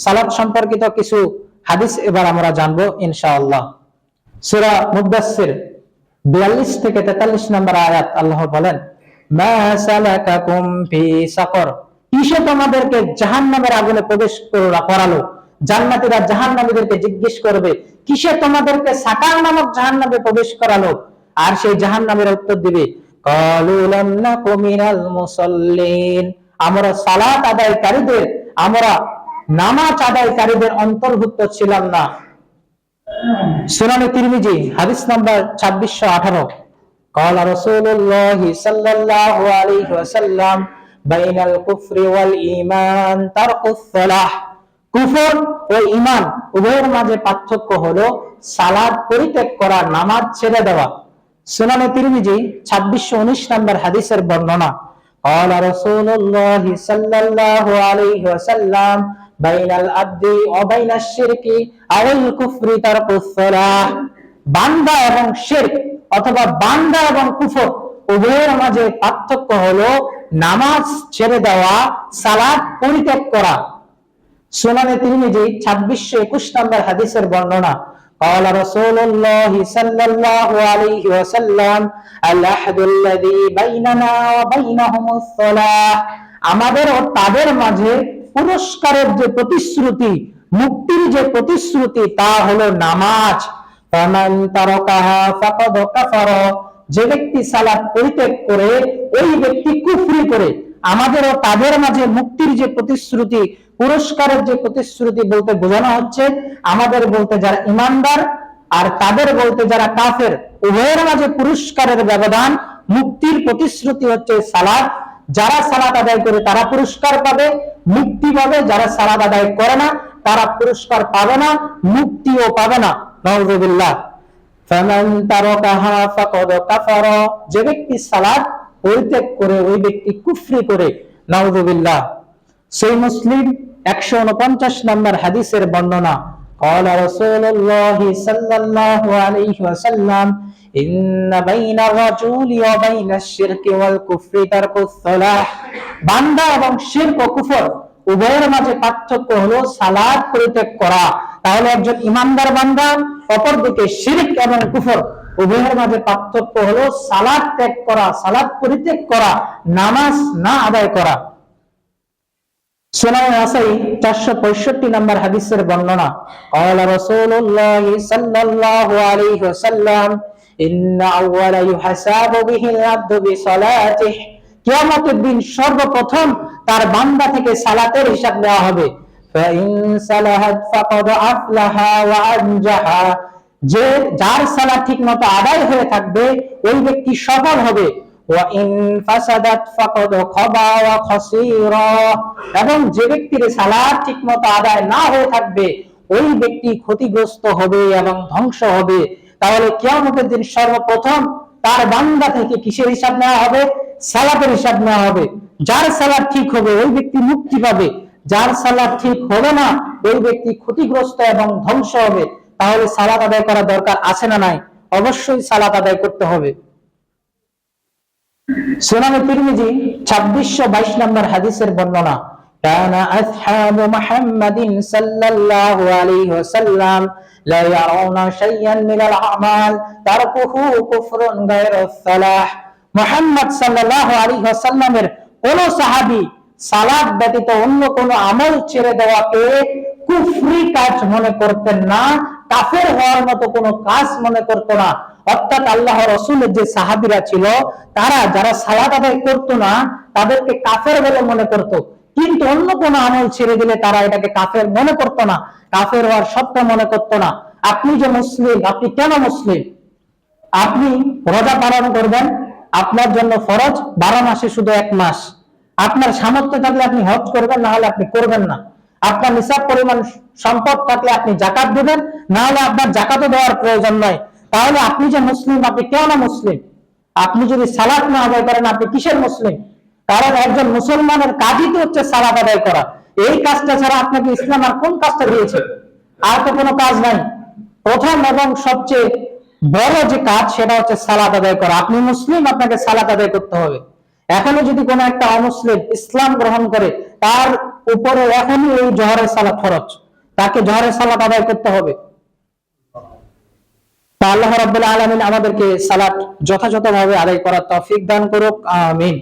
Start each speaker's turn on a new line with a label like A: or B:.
A: সালাত সম্পর্কিত কিছু হাদিস এবার আমরা জানবো ইনশাআল্লাহ। সূরা মুদাসসির 42 থেকে 43 নম্বর আয়াত, আল্লাহ বলেন, মা সালাকাকুম ফি সাকর, কিসে তোমাদেরকে জাহান্নামের আগুনে প্রবেশ করালো? জান্নাতীরা জাহান্নামীদেরকে জিজ্ঞেস করবে, কিসে তোমাদেরকে সাকার নামক জাহান্নামে প্রবেশ করালো? আর সেই জাহান্নামের উত্তর দিবে, ক্বালু লাম নাকু মিনাল মুসাল্লিন, আমরা সালাত আদায়কারীদের, আমরা নামাজ আদায়কারীদের অন্তর্ভুক্ত ছিলাম না। সুনানে তিরমিজি হাদিস নাম্বার 2618, قال رسول الله صلى الله عليه وسلم بين الكفر والإيمان ترك الصلاة, কুফর ও ঈমান উভয়ের মাঝে পার্থক্য হলো সালাত পরিত্যাগ করা, নামাজ ছেড়ে দেওয়া। সুনানে তিরমিজি 2619 নম্বর হাদিসের বর্ণনা, قال رسول الله صلى الله عليه وسلم بين العبد وبين الشرك أو الكفر ترك الصلاة, বান্দা এবং শিরক অথবা বান্দা এবং কুফর উভয়ের মাঝে পার্থক্য হলো নামাজ ছেড়ে দেওয়া, সালাত পরিত্যাগ করা। সুনানে তিরমিজি 2621 নম্বর হাদিসের বর্ণনা, قال رسول الله صلى الله عليه وسلم العهد الذي بيننا وبينهم الصلاة, আমাদের ও তাদের মাঝে পুরস্কারের যে প্রতিশ্রুতি, মুক্তির যে প্রতিশ্রুতি, তা হলো নামাজ। ফামান তারাকাহা ফাকাদ কাফারা, যে ব্যক্তি সালাত পরিত্যাগ করে ওই ব্যক্তি কুফরি করে। আমাদের ও তাদের মাঝে মুক্তির যে প্রতিশ্রুতি, পুরস্কারের যে প্রতিশ্রুতি বলতে বোঝানো হচ্ছে আমাদের বলতে যারা ইমানদার আর তাদের বলতে যারা কাফের, উভয়ের মাঝে পুরস্কারের ব্যবধান, মুক্তির প্রতিশ্রুতি হচ্ছে সালাত। যারা সালাত আদায় করে তারা পুরস্কার পাবে, মুক্তি পাবে। যারা সালাত আদায় করে না তারা পুরস্কার পাবে না, মুক্তিও পাবে না। নাউযুবিল্লাহ। ফামান তারাকাহা ফাকাদ কাফারা, যে ব্যক্তি সালাত পরিত্যাগ করে ওই ব্যক্তি কুফরি করে। নাউযুবিল্লাহ। সহিহ মুসলিম 149 নম্বর হাদিসের বর্ণনা, قال رسول الله صلى الله عليه وسلم إن بين الرجل وبين الشرك والكفر ترك الصلاة, বান্দা এবং শিরক ও কুফর উভয়ের মাঝে পার্থক্য হলো সালাত পরিত্যাগ করা। তাহলে একজন ইমানদার বান্দা, অপরদিকে শিরক এবং কুফর, উভয়ের মাঝে পার্থক্য হলো সালাত ত্যাগ করা, সালাত পরিত্যাগ করা, নামাজ না আদায় করা। সুনানে নাসাই 465 নম্বর হাদিসের বর্ণনা, قال رسول الله صلى الله عليه وسلم إن أول يحاسب به العبد بصلاته, কিয়ামতের দিন সর্বপ্রথম তার বান্দা থেকে সালাতের হিসাব নেওয়া হবে। فإن صلحت فقد أفلح وأنجح, যে যার সালাত ঠিকমতো আদায় হয়ে থাকবে ওই ব্যক্তি সফল হবে। وإن فسدت فقد خبا وخسر, এবং যে ব্যক্তির সালাত ঠিকমতো আদায় না হয়ে থাকবে ওই ব্যক্তি ক্ষতিগ্রস্ত হবে এবং ধ্বংস হবে। তাহলে কিয়ামতের দিন সর্বপ্রথম তার বান্দা থেকে কিসের হিসাব নেওয়া হবে? সালাতের হিসাব নেওয়া হবে। যার সালাত ঠিক হবে ওই ব্যক্তি মুক্তি পাবে, যার সালাত ঠিক হবে না ওই ব্যক্তি ক্ষতিগ্রস্ত এবং ধ্বংস হবে। তাহলে সালাত আদায় করা দরকার আছে না নাই? অবশ্যই সালাত আদায় করতে হবে। সুনানে তিরমিজি 2622 নম্বর হাদিসের বর্ণনা, কানা আসহাবু মুহাম্মাদিন সাল্লাল্লাহু আলাইহি ওয়াসাল্লাম লা ইয়ারাউনা শাইয়ান মিনাল আমাল তারকুহু কুফরুন গায়রুস সালাহ, মুহাম্মদ সাল্লাল্লাহু আলাইহি ওয়াসাল্লামের কোন সাহাবী সালাত ব্যতীত অন্য কোন আমল ছেড়ে দেওয়াকে কুফরি কাজ মনে করতেন না, কাফের হওয়ার মতো কোনো কাজ মনে করত না। অর্থাৎ আল্লাহ রাসূলের যে সাহাবীরা ছিল তারা যারা সালাত আদায় করত না তাদেরকে কাফের বলে মনে করত, কিন্তু অন্য কোনো আমল ছেড়ে দিলে তারা এটাকে কাফের মনে করত না, কাফের হওয়ার সত্য মনে করত না। আপনি যে মুসলিম, আপনি কেন মুসলিম? আপনি রোজা পালন করবেন, আপনার জন্য ফরজ 12 মাসে শুধু 1 মাস। আপনার সামর্থ্য থাকলে আপনি হজ করবেন, না হলে আপনি করবেন না। আপনার নিসাব পরিমাণ সম্পদ থাকলে আপনি যাকাত দেবেন, না হলে আপনার যাকাতও দেওয়ার প্রয়োজন নয়। তাহলে আপনি যে মুসলিম, আপনি কেন মুসলিম? আপনি যদি সালাত না আদায় করেন আপনি কিসের মুসলিম? কারণ একজন মুসলমানের কাজই তো হচ্ছে সালাত আদায় করা। এই কাজটা ছাড়া আপনাকে ইসলাম আর কোন কাজটা দিয়েছে? আর তো কোনো কাজ নাই। প্রথম এবং সবচেয়ে বড় যে কাজ সেটা হচ্ছে সালাত আদায় করা। আপনি মুসলিম, আপনাকে সালাত আদায় করতে হবে। এখনো যদি কোনো একটা অমুসলিম ইসলাম গ্রহণ করে, তার উপরে এখনই এই জোহরের সালাত ফরজ, তাকে জোহরের সালাত আদায় করতে হবে। তা আল্লাহ রাব্বুল আলামিন আমাদেরকে সালাত যথাযথভাবে আদায় করার তৌফিক দান করুক, আমিন।